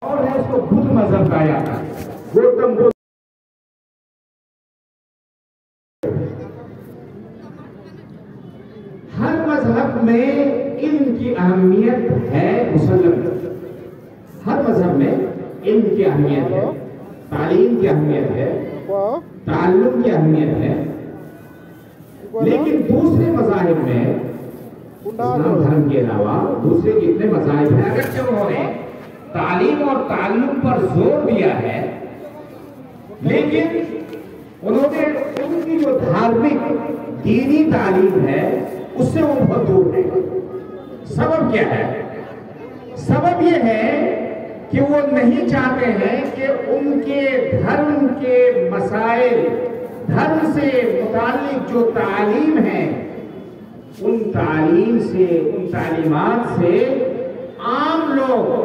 اور ہے اس کو بدھ مذہب کہا جاتا ہے. گوتم بدھ ہر مذہب میں علم کی اہمیت ہے مسلم. ہر مذہب میں علم کی اہمیت ہے, تعلیم کی اہمیت ہے, تعلم کی اہمیت ہے. لیکن دوسرے مذاہب میں اسلام دھرم کے علاوہ دوسرے جتنے مذاہب ہیں اگرچہ انہوں نے تعلیم اور تعلم پر زور دیا ہے, لیکن انہوں نے ان کی جو دھارمک دینی تعلیم ہے اس سے وہ بہت دور ہے. سبب کیا ہے؟ سبب یہ ہے کہ وہ نہیں چاہتے ہیں کہ ان کے دھرم کے مسائل, دھرم سے متعلق جو تعلیم ہے, ان تعلیم سے, ان تعلیمات سے عام لوگوں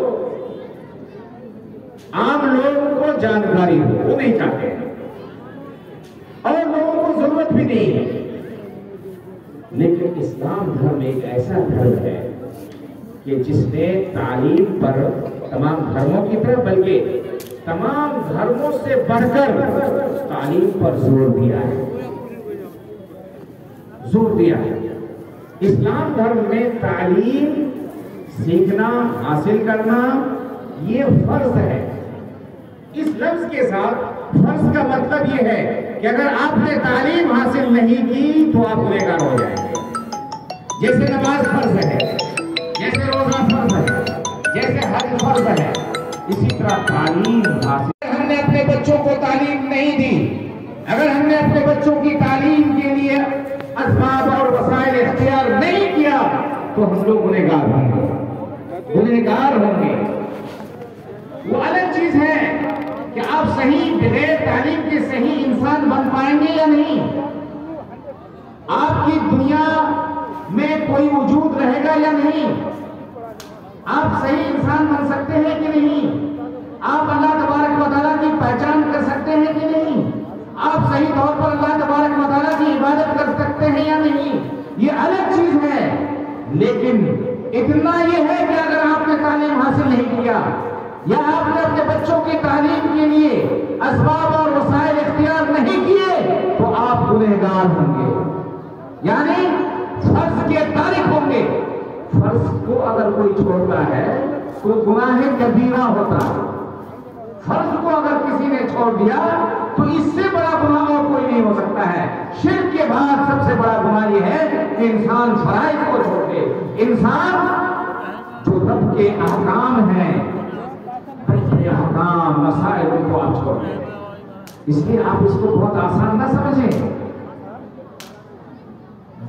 کو جانکاری ہو. وہ نہیں چاہتے ہیں اور لوگوں کو ضرورت بھی نہیں ہے. لیکن اسلام دھرم ایک ایسا دھرم ہے کہ جس نے تعلیم پر تمام دھرموں کی طرح بلکہ تمام دھرموں سے بڑھ کر تعلیم پر زور دیا ہے. زور دیا ہے. اسلام دھرم میں تعلیم سیکھنا, حاصل کرنا یہ فرض ہے. اس لفظ کے ساتھ فرض کا مطلب یہ ہے کہ اگر آپ نے تعلیم حاصل نہیں کی تو آپ گنہگار ہو جائیں گے. جیسے نماز فرض ہے, جیسے روزہ فرض ہے, جیسے حج فرض ہے, اسی طرح تعلیم حاصل. ہم نے اپنے بچوں کو تعلیم نہیں دی, اگر ہم نے اپنے بچوں کی تعلیم کے لیے اسباب اور وسائل اختیار نہیں کیا تو ہم لوگ گنہگار ہوں گے. گنہگار ہوں گے. وہ الگ چیز ہے کہ آپ صحیح بغیر تعلیم کے صحیح انسان بن پائیں گے یا نہیں. آپ کی دنیا میں کوئی وجود رہے گا یا نہیں. آپ صحیح انسان بن سکتے ہیں کہ نہیں. آپ اللہ تبارک و تعالیٰ کی پہچان کر سکتے ہیں کہ نہیں. آپ صحیح طور پر اللہ تبارک و تعالیٰ کی عبادت کر سکتے ہیں یا نہیں. یہ الگ چیز ہے. لیکن اتنا یہ ہے کہ اگر آپ نے تعلیم حاصل نہیں کیا یا آپ نے اپنے بچوں کی تعلیم کے لیے اسباب اور وسائل اختیار نہیں کیے تو آپ گنہگار ہوں گے, یعنی فرض کے تارک ہوں گے. فرض کو اگر کوئی چھوڑتا ہے تو گناہ کبیرہ ہوتا ہے. فرض کو اگر کسی نے چھوڑ دیا تو اس سے بڑا گناہ اور کوئی نہیں ہو سکتا ہے. شرک کے بعد سب سے بڑا گناہ یہ ہے کہ انسان فرائض کو چھوڑ دے. انسان جو رب کے احکام ہیں, احکام مسائل کو آپ چھوڑ دیں. اس لیے آپ اس کو بہت آسان نہ سمجھیں.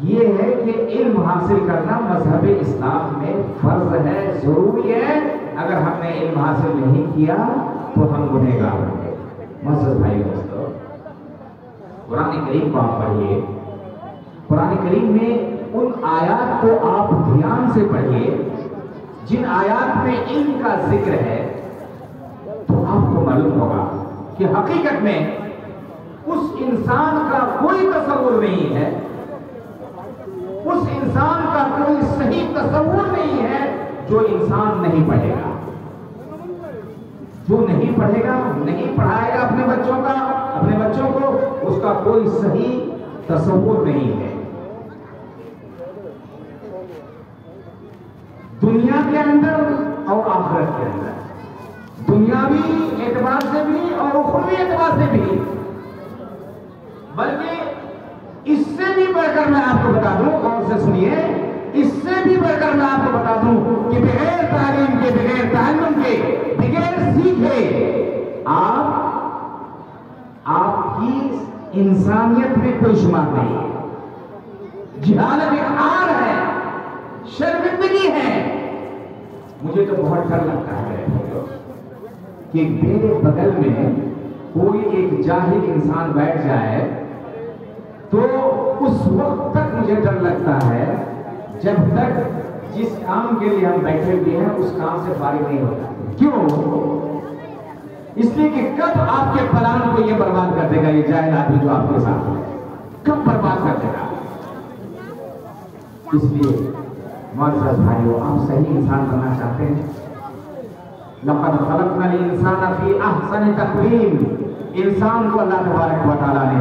یہ ہے کہ علم حاصل کرنا مذہب اسلام میں فرض ہے, ضروری ہے. اگر ہم نے علم حاصل نہیں کیا تو ہم گنہگار ہوں گے. معزز بھائی دوستو, قرآن کریم کو آپ پڑھیے. قرآن کریم میں ان آیات کو آپ دھیان سے پڑھیے جن آیات میں علم کا ذکر ہے, تو آپ کو معلوم ہوگا کہ حقیقت میں اس انسان کا کوئی تصور نہیں ہے, اس انسان کا کوئی صحیح تصور نہیں ہے جو انسان نہیں پڑھے گا. جو نہیں پڑھے گا, نہیں پڑھائے گا اپنے بچوں کو, اس کا کوئی صحیح تصور نہیں ہے. دنیا کے اندر اور آخرت کے اندر, دنیاوی اعتبار سے بھی اور اخروی اعتبار سے بھی, بلکہ اس سے بھی بڑھ کر میں آپ کو بتا دوں, غور سے سنیے, اس سے بھی بڑھ کر میں آپ کو بتا دوں کہ بغیر تعلیم کے, بغیر تعلم کے, بغیر سیکھے آپ کی انسانیت میں کوئی شمار نہیں ہے. جہالت ایک عار ہے, شرمندگی ہے. مجھے تو بہت ڈر لگتا ہے کہ میرے بغل میں کوئی ایک جاہل انسان بیٹھ جائے تو اس وقت تک مجھے ڈر لگتا ہے جب تک جس کام کے لیے ہم بیٹھے ہوئے ہیں اس کام سے فارغ نہیں ہوتا. کیوں؟ اس لیے کہ کب آپ کے پلان کو یہ برباد کر دے گا یہ جاہل آدمی جو آپ کے ساتھ ہے, کب برباد کر دے گا. اس لیے معزز بھائیو, آپ صحیح انسان بننا چاہتے ہیں لقد خلقنا الانسان فی احسن تقویم، انسان کو اللہ تبارک و تعالیٰ نے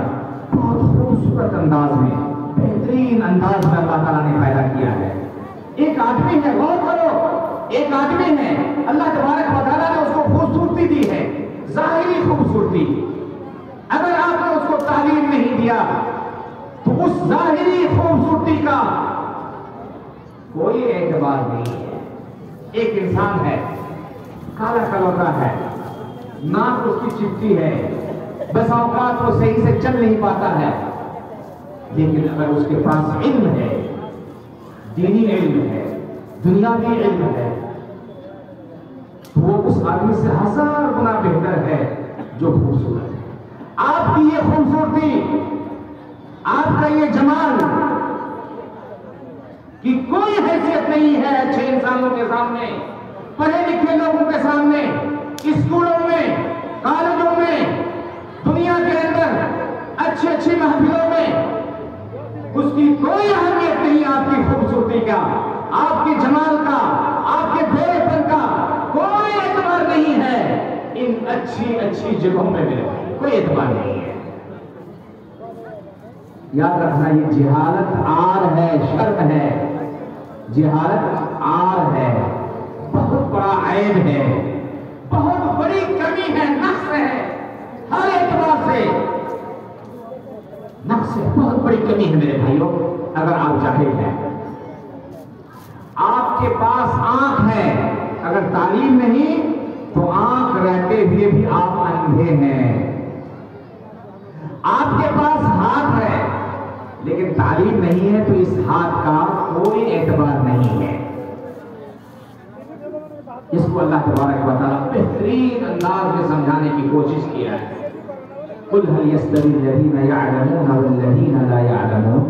بہت خوبصورت انداز میں، بہترین انداز میں اللہ تعالیٰ نے پیدا کیا ہے۔ ایک آدمی ہے، غور کرو، ایک آدمی ہے، اللہ تبارک و تعالیٰ نے اس کو خوبصورتی دی ہے، ظاہری خوبصورتی۔ اگر آپ نے اس کو تعلیم نہیں دیا تو اس ظاہری خوبصورتی کا کوئی اعتبار نہیں ہے۔ ایک انسان ہے، کالا کلوٹا ہے، ناک اس کی چپٹی ہے، بس اوقات وہ صحیح سے چل نہیں پاتا ہے، لیکن اگر اس کے پاس علم ہے، دینی علم ہے، دنیاوی علم ہے، تو وہ اس آدمی سے 1000 گنا بہتر ہے جو خوبصورت ہے۔ آپ کی یہ خوبصورتی، آپ کا یہ جمال کی کوئی حیثیت نہیں ہے اچھے انسانوں کے سامنے، پڑھے لکھے لوگوں کے سامنے، اسکولوں میں، کالجوں میں، دنیا کے اندر اچھی محفلوں میں اس کی کوئی اہمیت نہیں۔ آپ کی خوبصورتی کا، آپ کے جمال کا، آپ کے گورے پن کا کوئی اعتبار نہیں ہے ان اچھی جگہوں میں میرے بھائی، کوئی اعتبار نہیں ہے۔ یاد رکھنا، یہ جہالت عار ہے، شرم ہے، جہالت عار ہے، بہت بڑا عیب ہے، بہت بڑی کمی ہے، نقص ہے، ہر اعتبار سے نقص ہے، بہت بڑی کمی ہے میرے بھائیوں۔ اگر آپ جاہل ہیں، آپ کے پاس آنکھ ہے، اگر تعلیم نہیں تو آنکھ رہتے ہوئے بھی آپ اندھے ہیں۔ آپ کے پاس ہاتھ ہے لیکن تعلیم نہیں ہے تو اس ہاتھ کا کوئی اعتبار نہیں ہے۔ اس کو اللہ تبارک و تعالیٰ بہترین انداز میں سمجھانے کی کوشش کیا ہے۔ قُلْ هَلْ يَسْتَوِي الَّذِينَ يَعْلَمُونَ وَالَّذِينَ لَا يَعْلَمُونَ۔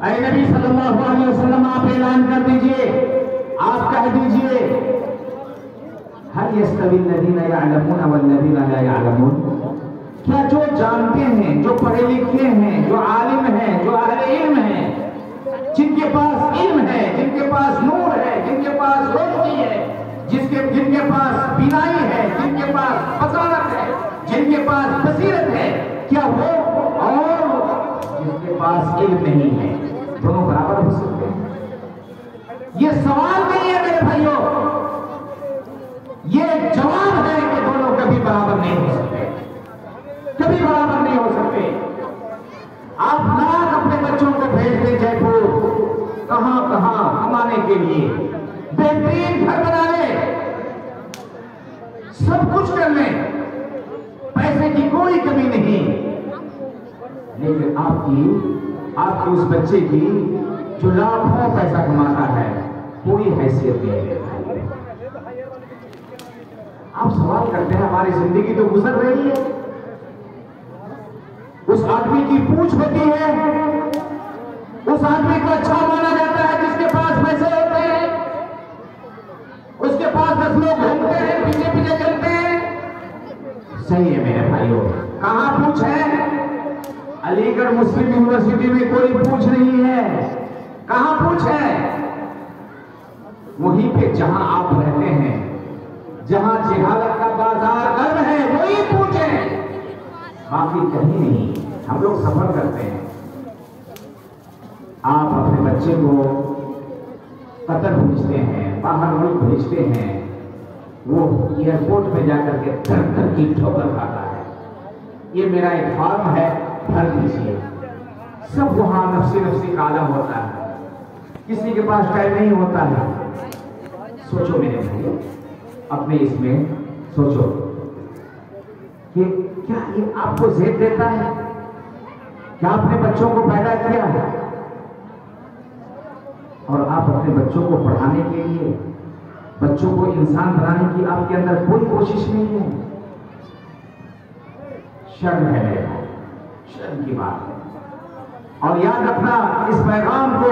اے نبی صلی اللہ علیہ وسلم، آپ اعلان کر دیجئے، آپ کہہ دیجئے، هَلْ يَسْتَوِي الَّذِينَ يَعْلَمُونَ وَالَّذِينَ لَا يَعْلَمُونَ۔ کیا جو جانتے ہیں، جو پڑھے لکھے ہیں، جو عالم ہیں، جو اہل علم ہیں، جن کے پاس علم ہے، جن کے پاس نور ہے، جن کے پاس روشنی ہے، جن کے پاس بینائی ہے، جن کے پاس بصارت ہے، جن کے پاس بصیرت ہے، کیا وہ اور جس کے پاس علم نہیں ہے دونوں برابر ہو سکتے ہیں؟ یہ سوال نہیں ہے میرے بھائیوں، یہ جواب ہے کہ دونوں کبھی برابر نہیں ہو سکتے، کبھی برابر نہیں ہو سکتے۔ آپ لاکھ اپنے بچوں کو بھیجتے جے پور کہاں کمانے کے لیے، بہترین گھر بنا لے، سب کچھ کر لیں، پیسے کی کوئی کمی نہیں، لیکن آپ کی اس بچے کی جو لاکھوں پیسہ کماتا ہے کوئی حیثیت نہیں ہے۔ آپ سوال کرتے ہیں، ہماری زندگی تو گزر رہی ہے، اس آدمی کی پوچھ ہوتی ہے، اس آدمی کو اچھا مانا جاتا ہے جس کے پاس پیسے ہوتے ہیں، اس کے پاس 10 لوگ گھومتے ہیں، پیچھے چلتے ہیں۔ صحیح ہے میرے بھائیوں، کہاں پوچھ ہے؟ علی گڑھ مسلم یونیورسٹی میں کوئی پوچھ نہیں ہے، کہاں پوچھ ہے؟ وہیں پہ جہاں آپ رہتے ہیں، جہاں جہالت کا بازار گرم ہے، وہی پوچھ ہے، باقی کہیں نہیں۔ ہم لوگ سفر کرتے ہیں، آپ اپنے بچے کو قطر بھیجتے ہیں، باہر ملک بھیجتے ہیں، وہ ایئرپورٹ پہ جا کر کے تھر کی ٹھوکر کھاتا ہے، یہ میرا ایک فارم ہے، بھر دیجیے۔ سب وہاں نفسی کا عالم ہوتا ہے، کسی کے پاس ٹائم نہیں ہوتا ہے۔ سوچو میرے بھائیو، اپنے اس میں سوچو کہ کیا یہ آپ کو زیب دیتا ہے؟ کیا آپ نے بچوں کو پیدا کیا ہے اور آپ اپنے بچوں کو پڑھانے کے لیے، بچوں کو انسان بنانے کی آپ کے اندر کوئی کوشش نہیں ہے؟ شرم ہے میرے بھائی، شرم کی بات ہے۔ اور یاد رکھنا اس پیغام کو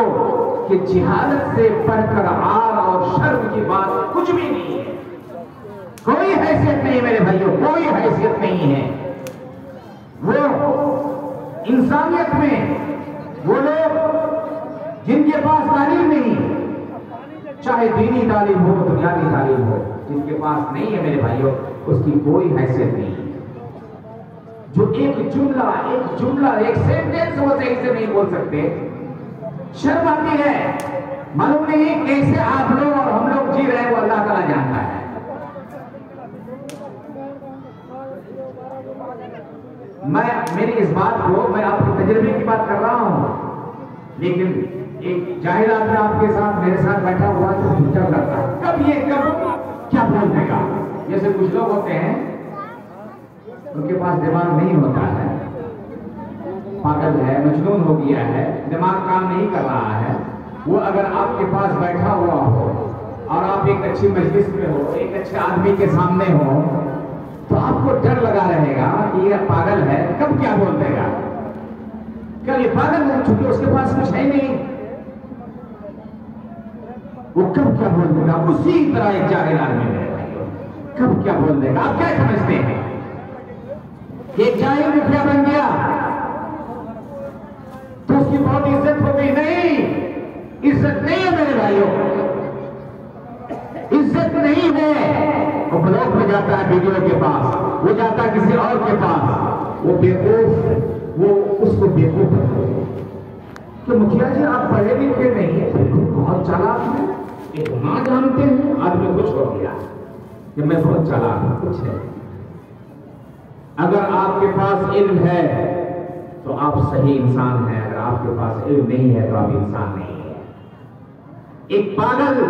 کہ جہالت سے بڑھ کر عار اور شرم کی بات کچھ بھی نہیں ہے، کوئی حیثیت نہیں میرے بھائیوں، کوئی حیثیت نہیں ہے۔ وہ انسانیت میں وہ لوگ جن کے پاس تعلیم نہیں، چاہے دینی تعلیم ہو، دنیاوی تعلیم ہو، جس کے پاس نہیں ہے میرے بھائیوں اس کی کوئی حیثیت نہیں ہے. جو ایک جملہ ایک سینٹینس وہ صحیح سے نہیں بول سکتے, شرم آتی ہے. معلوم نہیں کیسے آپ لوگ اور ہم لوگ جی رہے ہیں وہ اللہ تعالیٰ جانتا ہے. میری اس بات کو میں آپ کے تجربے کی بات کر رہا ہوں, لیکن ایک جاہل آدمی آپ کے ساتھ میرے ساتھ بیٹھا ہوا تو سوچا کرتا ہے کب کیا بول دے گا. جیسے کچھ لوگ ہوتے ہیں ان کے پاس دماغ نہیں ہوتا ہے, پاگل ہے, مجنون ہو گیا ہے, دماغ کام نہیں کر رہا ہے. وہ اگر آپ کے پاس بیٹھا ہوا ہو اور آپ ایک اچھی مجلس میں ہو, ایک اچھے آدمی کے سامنے ہو, تو آپ کو ڈر لگا رہے گا کہ یہ پاگل ہے, کب کیا بول دے گا. کل یہ پاگل ہے چونکہ اس کے پاس کچھ ہے نہیں, وہ کب کیا بول دے گا. اسی طرح ایک جاہل آدمی ہے, کب کیا بول دے گا. آپ کیا سمجھتے ہیں ایک جاہل مکھیا بن گیا تو اس کی بہت عزت ہو گئی. نہیں, عزت نہیں ہے میرے بھائیوں, عزت نہیں ہے. وہ بلاک میں جاتا ہے ویڈیو کے پاس, وہ جاتا ہے کسی اور کے پاس, وہ بیوقوف, وہ اس کو بیوقوف کہ مکھیا جی آپ پڑھے لکھے نہیں ہیں, بہت چالاک ہیں, اتنا جانتے ہیں. آدمی کچھ ہو گیا کہ میں بہت چالاک ہوں. کچھ ہے, اگر آپ کے پاس علم ہے تو آپ صحیح انسان ہیں, اگر آپ کے پاس علم نہیں ہے تو آپ انسان نہیں ہیں. ایک پاگل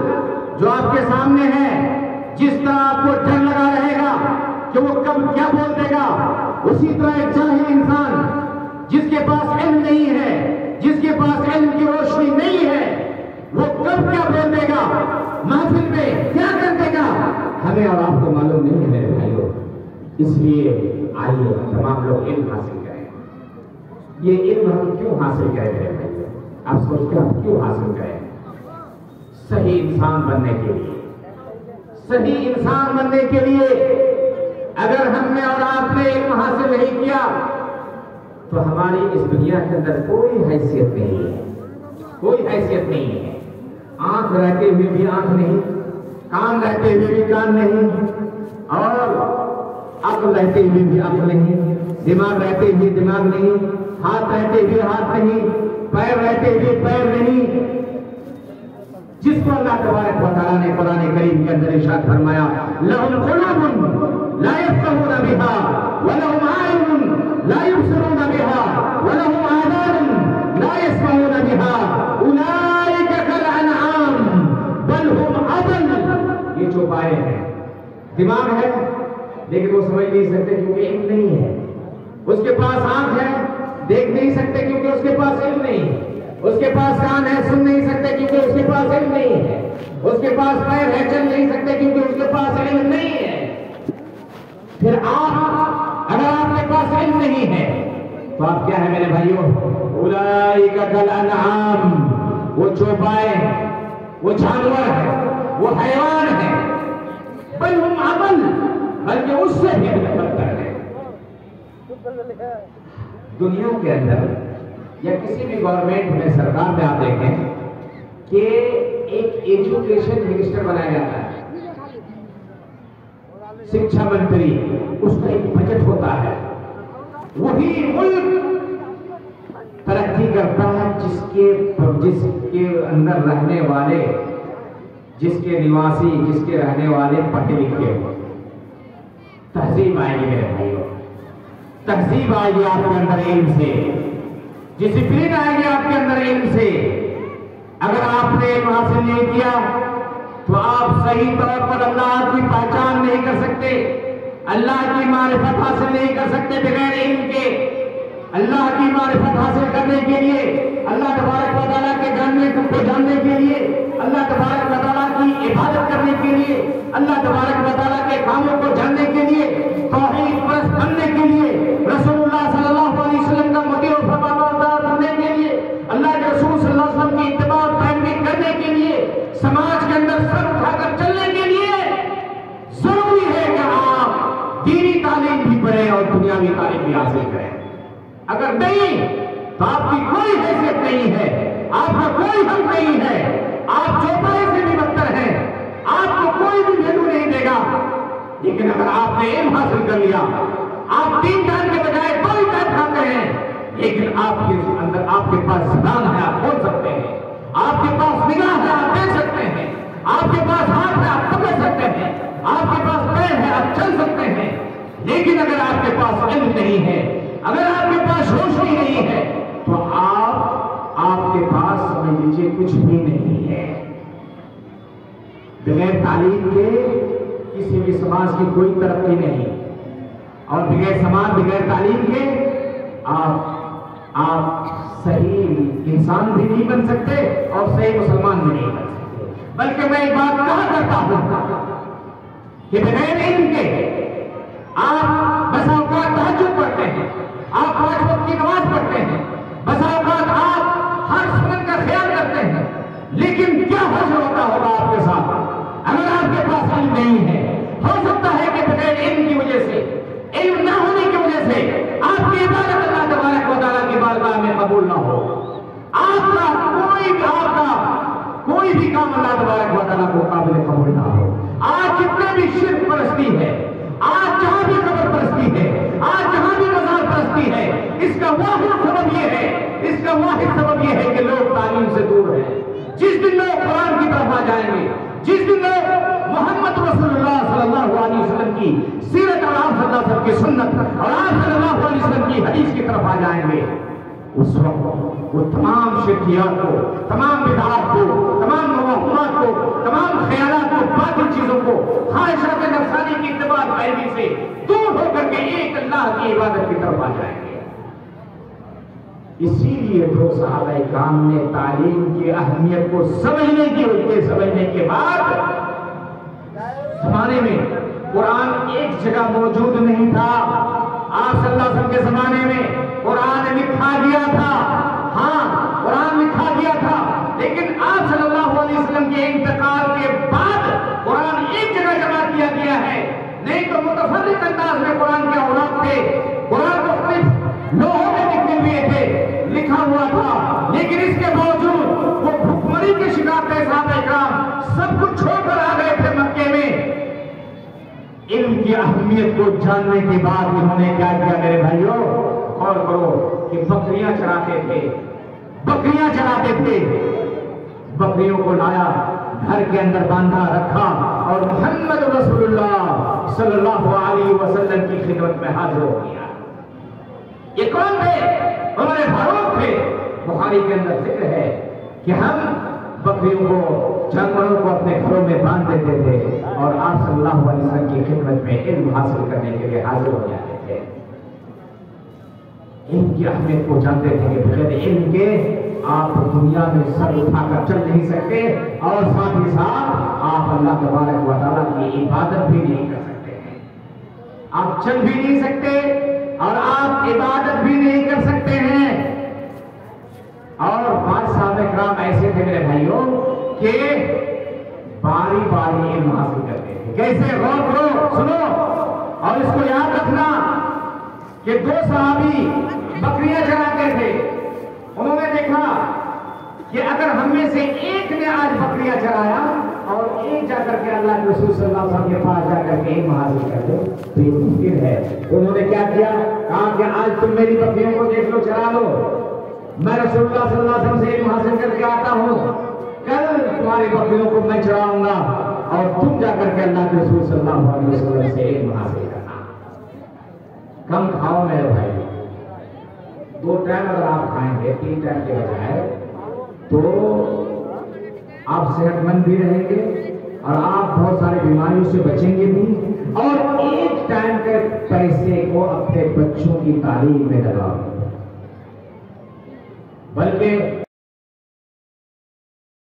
جو آپ کے سامنے ہے, جس طرح آپ کو ڈر لگا رہے گا کہ وہ کب کیا بول دے گا, اسی طرح ایک جاہل انسان جس کے پاس علم نہیں ہے, جس کے پاس علم کی روشنی نہیں ہے, وہ کب کیا بول دے گا, محفل میں کیا کر دے گا, ہمیں اور آپ کو معلوم نہیں ہے میرے بھائیوں. اس لیے آئیے تمام لوگ علم حاصل کریں. یہ علم ہم کیوں حاصل کریں میرے بھائیوں؟ آپ سوچتے ہیں ہم کیوں حاصل کریں؟ صحیح انسان بننے کے لیے. صحیح انسان بننے کے لیے اگر ہم نے اور آپ نے علم حاصل نہیں کیا تو ہماری اس دنیا کے اندر کوئی حیثیت نہیں ہے, کوئی حیثیت نہیں ہے. آنکھ رہتے ہوئے بھی آنکھ نہیں, کان رہتے ہوئے بھی کان نہیں, اور عقل رہتے ہوئے بھی عقل نہیں, دماغ رہتے ہوئے دماغ نہیں, ہاتھ رہتے ہوئے ہاتھ نہیں, پیر رہتے ہوئے پیر نہیں. جس کو اللہ تبارک و تعالیٰ نے قرآن کریم کے اندر ارشاد فرمایا لَهُمْ قُلُوبٌ لَا يَفْقَهُونَ بِهَا وَلَهُمْ أَعْيُنٌ لَا يُبْصِرُونَ بِهَا وَلَهُمْ آذَانٌ لَا يَسْمَعُونَ بِهَا أُولَئِكَ كَالْأَنْعَامِ بَلْ هُمْ أَضَلُّ. یہ جو پائے ہیں, دماغ ہے لیکن وہ سمجھ نہیں سکتے کیونکہ علم نہیں ہے. اس کے پاس آنکھ ہے, دیکھ نہیں سکتے کیونکہ اس کے پاس علم نہیں ہے. اس کے پاس کان ہے, سن نہیں سکتے کیونکہ اس کے پاس علم نہیں ہے. اس کے پاس پیر ہے, چل نہیں سکتے کیونکہ اس کے پاس علم نہیں ہے. پھر آپ اگر آپ کے پاس علم نہیں ہے تو آپ کیا ہے میرے بھائیوں؟ اولئک کالانعام, وہ چوپائے, وہ جانور ہے, وہ حیوان ہے. بل ہم اضل, بلکہ اس سے بھی بدتر ہے. دنیا کے اندر یا کسی بھی گورنمنٹ میں, سرکار میں آپ دیکھیں کہ ایک ایجوکیشن منسٹر بنایا جاتا ہے, شکشا منتری, اس کا ایک بجٹ ہوتا ہے. وہی ملک ترقی کرتا ہے جس کے اندر رہنے والے, جس کے نواسی, جس کے رہنے والے پڑھے لکھے ہو. تہذیب آئے گی میرے بھائیوں, تہذیب آئے گی آپ کے اندر علم سے, ڈسپلن آئے گی آپ کے اندر علم سے. اگر آپ نے علم حاصل نہیں کیا تو آپ صحیح طور پر اللہ کی پہچان نہیں کر سکتے, اللہ کی معرفت حاصل نہیں کر سکتے بغیر علم کے. اللہ کی معرفت حاصل کرنے کے لیے, اللہ تبارک و تعالیٰ کے جاننے کے لیے, اللہ تبارک و تعالیٰ کی عبادت کرنے کے لیے, اللہ تبارک و تعالیٰ کے کاموں کو جاننے کے لیے, توحید پرست بننے کے لیے, رسول اللہ صلی اللہ علیہ وسلم کا مطیع و فرمانبردار بننے کے لیے, اللہ کے رسول صلی اللہ علیہ وسلم کی اتباع اور پیروی کرنے کے لیے, سماج کے اندر سر اٹھا کر چلنے کے لیے ضروری ہے کہ آپ دینی تعلیم بھی پڑھیں اور دنیاوی تعلیم بھی حاصل کریں. اگر نہیں تو آپ کی کوئی حیثیت نہیں ہے, آپ کا کوئی حق نہیں ہے, آپ چوپائے سے بھی بدتر ہیں, آپ کو کوئی کوئی بھی ویلو نہیں دے گا. لیکن اگر آپ نے علم حاصل کر لیا, آپ 3 ٹائم کے بجائے 2 ہی ٹائم کھاتے ہیں, لیکن آپ کے اندر آپ کے پاس زبان ہے, آپ بول سکتے ہیں, آپ کے پاس نگاہ ہے, آپ دیکھ سکتے ہیں, آپ کے پاس ہاتھ ہے, آپ پکڑ سکتے ہیں, آپ کے پاس پیر ہے, آپ چل سکتے ہیں. لیکن اگر آپ کے پاس علم نہیں ہے, اگر آپ کے پاس روشنی نہیں ہے, تو آپ کے پاس سمجھ لیجیے کچھ بھی نہیں ہے. بغیر تعلیم کے کسی بھی سماج کی کوئی ترقی نہیں, اور بغیر تعلیم کے آپ صحیح انسان بھی نہیں بن سکتے اور صحیح مسلمان بھی نہیں بن سکتے. بلکہ میں ایک بات کہا کرتا ہوں کہ بغیر علم کے آپ بسا اوقات تہجد پڑھتے ہیں, آپ 5 وقت کی نماز پڑھتے ہیں, بسا اوقات آپ ہر سنت کا خیال کرتے ہیں, لیکن کیا حاصل ہوتا ہوگا آپ کے ساتھ اگر آپ کے پاس علم نہیں ہے؟ ہو سکتا ہے کہ بغیر علم کی وجہ سے, علم نہ ہونے کی وجہ سے آپ کی عبادت اللہ تبارک و تعالیٰ کی بارگاہ میں قبول نہ ہو. آپ کا کوئی بھی کام اللہ تبارک و تعالیٰ کو قابل قبول نہ ہو. آج جتنے بھی شرک پرستی ہے, آج جہاں بھی قبر پرستی ہے, آج جہاں بھی مزار پرستی ہے, اس کا واحد سبب یہ ہے کہ لوگ تعلیم سے دور ہیں. جس دن لوگ قرآن کی طرف آ جائیں گے, جس دن لوگ محمد رسول اللہ صلی اللہ علیہ وسلم کی سیرت اور آپ صلی اللہ علیہ وسلم کی سنت اور آپ صلی اللہ علیہ وسلم کی حدیث کی طرف آ جائیں گے, اس وقت وہ تمام شرکیات کو, تمام بدعات کو, تمام موہومات کو, تمام خیالات کو, باطل چیزوں کو, خواہشات نفسانی کی اتباع پیروی سے دور ہو کر کے ایک اللہ کی عبادت کی طرف آ جائیں گے. اسی لیے 2 صحابہ کرام نے تعلیم کی اہمیت کو سمجھنے کے بعد, زمانے میں قرآن ایک جگہ موجود نہیں تھا. آپ صلی اللہ علیہ وسلم کے زمانے میں قرآن لکھا گیا تھا, قرآن لکھا گیا تھا, لیکن آپ صلی اللہ علیہ وسلم کے انتقال کے بعد قرآن ایک جگہ جمع کیا گیا ہے. نہیں تو متفرق انداز میں قرآن کے اولاد تھے, قرآن مختلف لوہوں میں لکھے ہوئے تھے, لکھا ہوا تھا, لیکن اس کے باوجود وہ بھوکمری کے شکار تھے. صحابہ کرام سب کچھ چھوڑ کر آ گئے تھے مکے میں. علم کی اہمیت کو جاننے کے بعد انہوں نے کیا کیا میرے بھائیوں, غور کرو, کہ بکریاں چراتے تھے, بکریوں کو لایا, گھر کے اندر باندھا رکھا, اور محمد رسول اللہ صلی اللہ علیہ وسلم کی خدمت میں حاضر ہو گیا. یہ کون تھے؟ عمر فاروق تھے. بخاری کے اندر ذکر ہے کہ ہم بکریوں کو, جانوروں کو اپنے گھروں میں باندھ دیتے تھے, اور آپ صلی اللہ علیہ وسلم کی خدمت میں علم حاصل کرنے کے لیے حاضر ہو جاتے تھے. علم کی اہمیت کو جانتے تھے کہ بغیر علم کے آپ دنیا میں سر اٹھا کر چل نہیں سکتے, اور ساتھ ہی ساتھ آپ اللہ تبارک و تعالیٰ کی عبادت بھی نہیں کر سکتے ہیں. آپ چل بھی نہیں سکتے اور آپ عبادت بھی نہیں کر سکتے ہیں. اور 5 صحابہ کرام ایسے تھے میرے بھائیوں کہ باری باری علم حاصل کرتے تھے. کیسے؟ غور کرو, سنو, اور اس کو یاد رکھنا کہ 2 صحابی بکریاں چراتے تھے. انہوں نے دیکھا کہ اگر ہم میں سے ایک نے آج بکریاں چرایا اور ایک جا کر کے اللہ کے رسول صلی اللہ علیہ وسلم کے پاس جا کر کے علم حاصل کر دے تو یہ ممکن ہے. انہوں نے کیا کیا؟ کہا کہ آج تم میری بکریوں کو دیکھ لو, چرا لو, میں رسول اللہ صلی اللہ علیہ وسلم سے علم حاصل کر کے آتا ہوں, کل تمہاری بکریوں کو میں چراؤں گا اور تم جا کر کے اللہ کے رسول صلی اللہ علیہ وسلم سے علم حاصل کرنا. کم کھاؤ میرے بھائی, 2 ٹائم اگر آپ کھائیں گے 3 ٹائم کے بجائے تو آپ صحت مند بھی رہیں گے اور آپ بہت ساری بیماریوں سے بچیں گے بھی, اور ایک ٹائم کے پیسے کو اپنے بچوں کی تعلیم میں لگاؤ. بلکہ